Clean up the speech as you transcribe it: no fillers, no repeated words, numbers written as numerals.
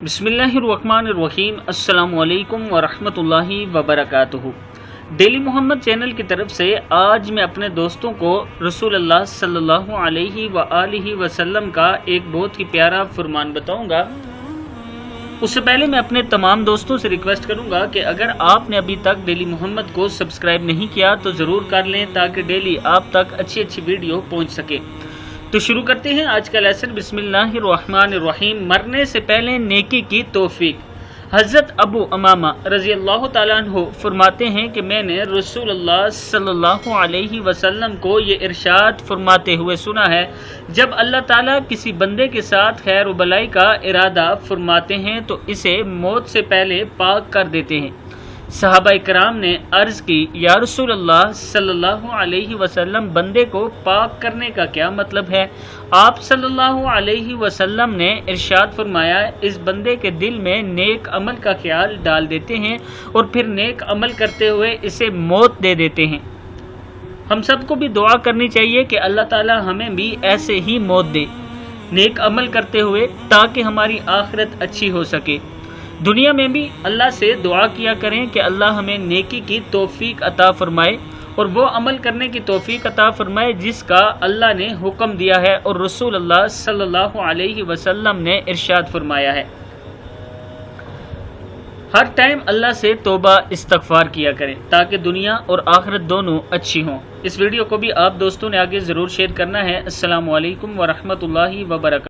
بسم اللہ الرحمن الرحیم۔ السلام علیکم ورحمۃ اللہ وبرکاتہ۔ ڈیلی محمد چینل کی طرف سے آج میں اپنے دوستوں کو رسول اللہ صلی اللہ علیہ وآلہ وسلم کا ایک بہت ہی پیارا فرمان بتاؤں گا۔ اس سے پہلے میں اپنے تمام دوستوں سے ریکویسٹ کروں گا کہ اگر آپ نے ابھی تک ڈیلی محمد کو سبسکرائب نہیں کیا تو ضرور کر لیں تاکہ ڈیلی آپ تک اچھی ویڈیو پہنچ سکے۔ تو شروع کرتے ہیں آج کا لیسن۔ بسم اللہ الرحمن الرحیم۔ مرنے سے پہلے نیکی کی توفیق۔ حضرت ابو امامہ رضی اللہ تعالیٰ عنہ فرماتے ہیں کہ میں نے رسول اللہ صلی اللہ علیہ وسلم کو یہ ارشاد فرماتے ہوئے سنا ہے، جب اللہ تعالیٰ کسی بندے کے ساتھ خیر و بلائی کا ارادہ فرماتے ہیں تو اسے موت سے پہلے پاک کر دیتے ہیں۔ صحابہ کرام نے عرض کی، یا رسول اللہ صلی اللہ علیہ وسلم، بندے کو پاک کرنے کا کیا مطلب ہے؟ آپ صلی اللہ علیہ وسلم نے ارشاد فرمایا، اس بندے کے دل میں نیک عمل کا خیال ڈال دیتے ہیں اور پھر نیک عمل کرتے ہوئے اسے موت دے دیتے ہیں۔ ہم سب کو بھی دعا کرنی چاہیے کہ اللہ تعالی ہمیں بھی ایسے ہی موت دے، نیک عمل کرتے ہوئے، تاکہ ہماری آخرت اچھی ہو سکے۔ دنیا میں بھی اللہ سے دعا کیا کریں کہ اللہ ہمیں نیکی کی توفیق عطا فرمائے اور وہ عمل کرنے کی توفیق عطا فرمائے جس کا اللہ نے حکم دیا ہے اور رسول اللہ صلی اللہ علیہ وسلم نے ارشاد فرمایا ہے۔ ہر ٹائم اللہ سے توبہ استغفار کیا کریں تاکہ دنیا اور آخرت دونوں اچھی ہوں۔ اس ویڈیو کو بھی آپ دوستوں نے آگے ضرور شیئر کرنا ہے۔ السلام علیکم ورحمۃ اللہ وبرکاتہ۔